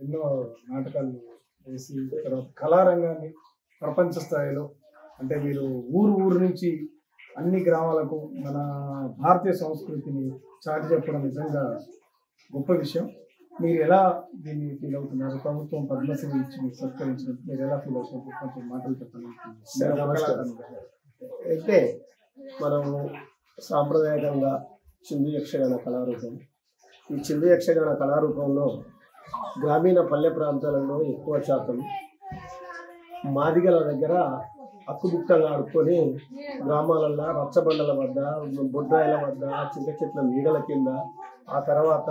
ఎన్నో నాటకాలు వేసి తర్వాత కళారంగాన్ని ప్రపంచ స్థాయిలో అంటే మీరు ఊరు ఊరు నుంచి అన్ని గ్రామాలకు మన భారతీయ సంస్కృతిని చాటి చెప్పడం నిజంగా గొప్ప విషయం. మీరు ఎలా దీన్ని ఫీల్ అవుతున్నారు? ప్రభుత్వం పద్మశ్రీ ఇచ్చి మీకు సత్కరించినట్టు మీరు ఎలా ఫీల్ అవుతున్నారు? కొంచెం మాటలు చెప్పండి. అయితే మనం సాంప్రదాయకంగా చిందు యక్షగాన కళారూపం, ఈ చిందు యక్షగాన కళారూపంలో గ్రామీణ పల్లె ప్రాంతాలలో ఎక్కువ శాతం మాదిగల దగ్గర అక్కుబుక్కగా ఆడుకొని గ్రామాలలో రచ్చబండల వద్ద, బొడ్రాయిల వద్ద, చింత చెట్ల నీడల కింద, ఆ తర్వాత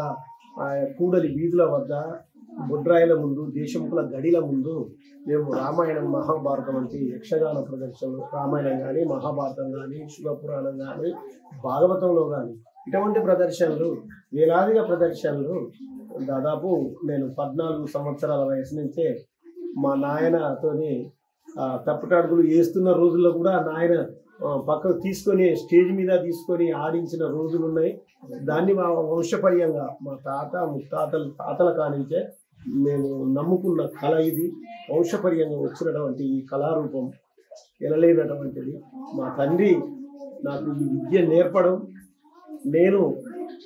కూడలి వీధుల వద్ద, బొడ్రాయిల ముందు, దేశముఖుల గడిల ముందు మేము రామాయణం మహాభారతం వంటి యక్షగాన ప్రదర్శనలు, రామాయణం కానీ మహాభారతం కానీ శివపురాణం కానీ భాగవతంలో కానీ ఇటువంటి ప్రదర్శనలు, వేలాదిగా ప్రదర్శనలు దాదాపు నేను 14 సంవత్సరాల వయసు నుంచే మా నాయనతోని తప్పుటాడుగులు వేస్తున్న రోజుల్లో కూడా నాయన పక్కకు తీసుకొని స్టేజ్ మీద తీసుకొని ఆడించిన రోజులు ఉన్నాయి. దాన్ని మా వంశపర్యంగా మా తాతల కానించే మేము నమ్ముకున్న కళ ఇది. వంశపర్యంగా వచ్చినటువంటి ఈ కళారూపం ఎనలేనటువంటిది. మా తండ్రి నాకు ఈ విద్య నేర్పడం, నేను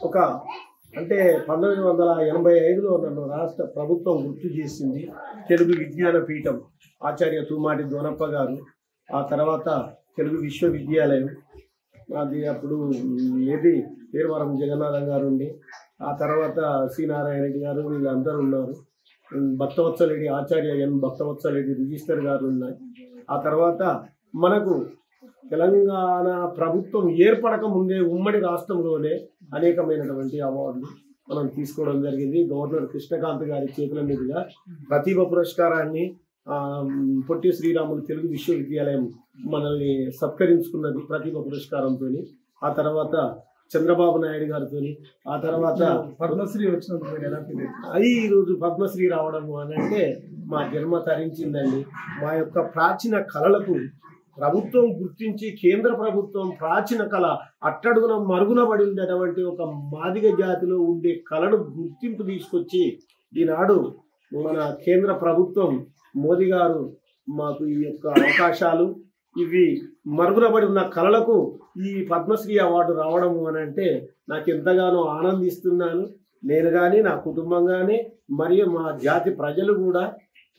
ఒక అంటే 1985లో నన్ను రాష్ట్ర ప్రభుత్వం గుర్తు చేసింది. తెలుగు విజ్ఞాన పీఠం ఆచార్య తూమాటి దోనప్ప గారు, ఆ తర్వాత తెలుగు విశ్వవిద్యాలయం, అది అప్పుడు పేరువరం జగన్నాథం గారు ఉండి, ఆ తర్వాత సి నారాయణ రెడ్డి గారు, వీళ్ళందరూ ఉన్నారు. భక్తవత్సలరెడ్డి ఆచార్య ఎన్ భక్తవత్సలరెడ్డి రిజిస్టర్ గారు ఉన్నాయి. ఆ తర్వాత మనకు తెలంగాణ ప్రభుత్వం ఏర్పడక ముందే ఉమ్మడి రాష్ట్రంలోనే అనేకమైనటువంటి అవార్డులు మనం తీసుకోవడం జరిగింది. గవర్నర్ కృష్ణకాంత్ గారి చేతుల మీదుగా ప్రతిభ పురస్కారాన్ని పొట్టి శ్రీరాములు తెలుగు విశ్వవిద్యాలయం మనల్ని సత్కరించుకున్నది ప్రతిభ పురస్కారంతో. ఆ తర్వాత చంద్రబాబు నాయుడు గారితో, ఆ తర్వాత పద్మశ్రీ వచ్చినప్పుడు అది ఈరోజు పద్మశ్రీ రావడము అని అంటే మా జన్మ తరించిందండి. మా యొక్క ప్రాచీన కళలకు ప్రభుత్వం గుర్తించి, కేంద్ర ప్రభుత్వం ప్రాచీన కళ అట్టడుగున మరుగున పడి ఉండేటువంటి ఒక మాదిగ జాతిలో ఉండే కళను గుర్తింపు తీసుకొచ్చి ఈనాడు మన కేంద్ర ప్రభుత్వం మోదీ గారు మాకు ఈ యొక్క అవకాశాలు, ఇవి మరుగున పడి ఉన్న కళలకు ఈ పద్మశ్రీ అవార్డు రావడము అని అంటే నాకు ఎంతగానో ఆనందిస్తున్నాను. నేను కానీ, నా కుటుంబం కానీ, మరియు మా జాతి ప్రజలు కూడా,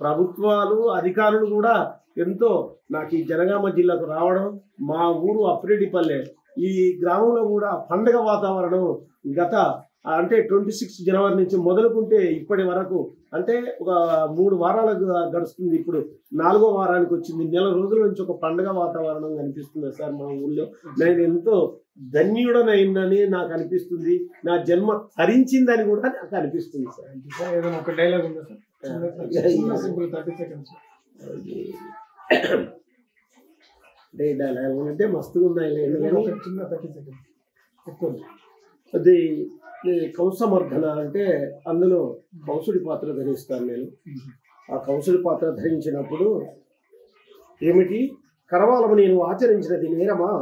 ప్రభుత్వాలు, అధికారులు కూడా ఎంతో నాకు ఈ జనగామ జిల్లాకు రావడం, మా ఊరు అప్రెడ్డిపల్లె, ఈ గ్రామంలో కూడా పండగ వాతావరణం గత అంటే 26 జనవరి నుంచి మొదలుకుంటే ఇప్పటి వరకు అంటే ఒక 3 వారాలకు గడుస్తుంది. ఇప్పుడు 4వ వారానికి వచ్చింది. నెల రోజుల నుంచి ఒక పండగ వాతావరణం కనిపిస్తుంది సార్ మా ఊళ్ళో. నేను ఎంతో ధన్యుడనైందని నాకు అనిపిస్తుంది. నా జన్మ తరించిందని కూడా నాకు అనిపిస్తుంది సార్. ఏదైనా ఒక డైలాగ్ ఉందా సార్? సింపుల్ 30 సెకండ్స్ డైలాగ్ అంటే మస్తుగా ఉన్నాయి. చిన్న 30 సెకండ్స్ ఎక్కువ. అది కంసమర్ధన అంటే అందులో కంసుడి పాత్ర ధరిస్తాను నేను. ఆ కంసుడి పాత్ర ధరించినప్పుడు ఏమిటి కరవాలము నేను ఆచరించినది నేరమా,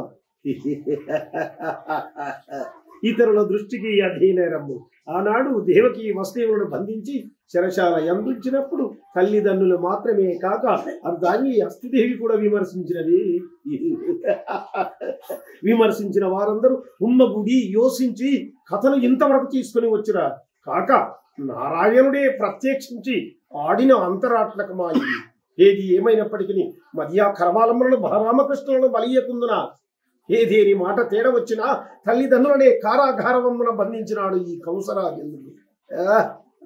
ఇతరుల దృష్టికి అది నేరము. ఆనాడు దేవకి వసుదేవులను బంధించి శరశాల యందుంచినప్పుడు తల్లిదండ్రులు మాత్రమే కాక దాన్ని అస్థిదేవి కూడా విమర్శించిన వారందరూ ఉమ్మగుడి యోసించి కథను ఇంతవరకు తీసుకుని వచ్చిరా కాక నారాయణుడే ప్రత్యక్షించి ఆడిన అంతరాత్మకమాయి. ఏది ఏమైనప్పటికీ మధ్య కరవాలములను బలరామకృష్ణులను బలియకుందున ఏదేని మాట తేడా వచ్చినా తల్లిదండ్రులనే కారాగారవమున బంధించినాడు ఈ కంసరాజేంద్రుడు.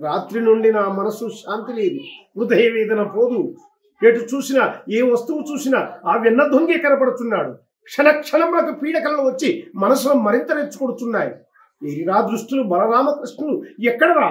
రాత్రి నుండి నా మనసు శాంతి లేదు, హృదయ వేదన పోదు. ఎటు చూసినా ఏ వస్తువు చూసినా ఆ వెన్న దొంగే కనపడుతున్నాడు. క్షణక్షణములకు పీడకలను వచ్చి మనసులో మరింత రెచ్చుకొడుతున్నాయి. ఏరిరా దృష్టులు బలరామకృష్ణులు ఎక్కడరా?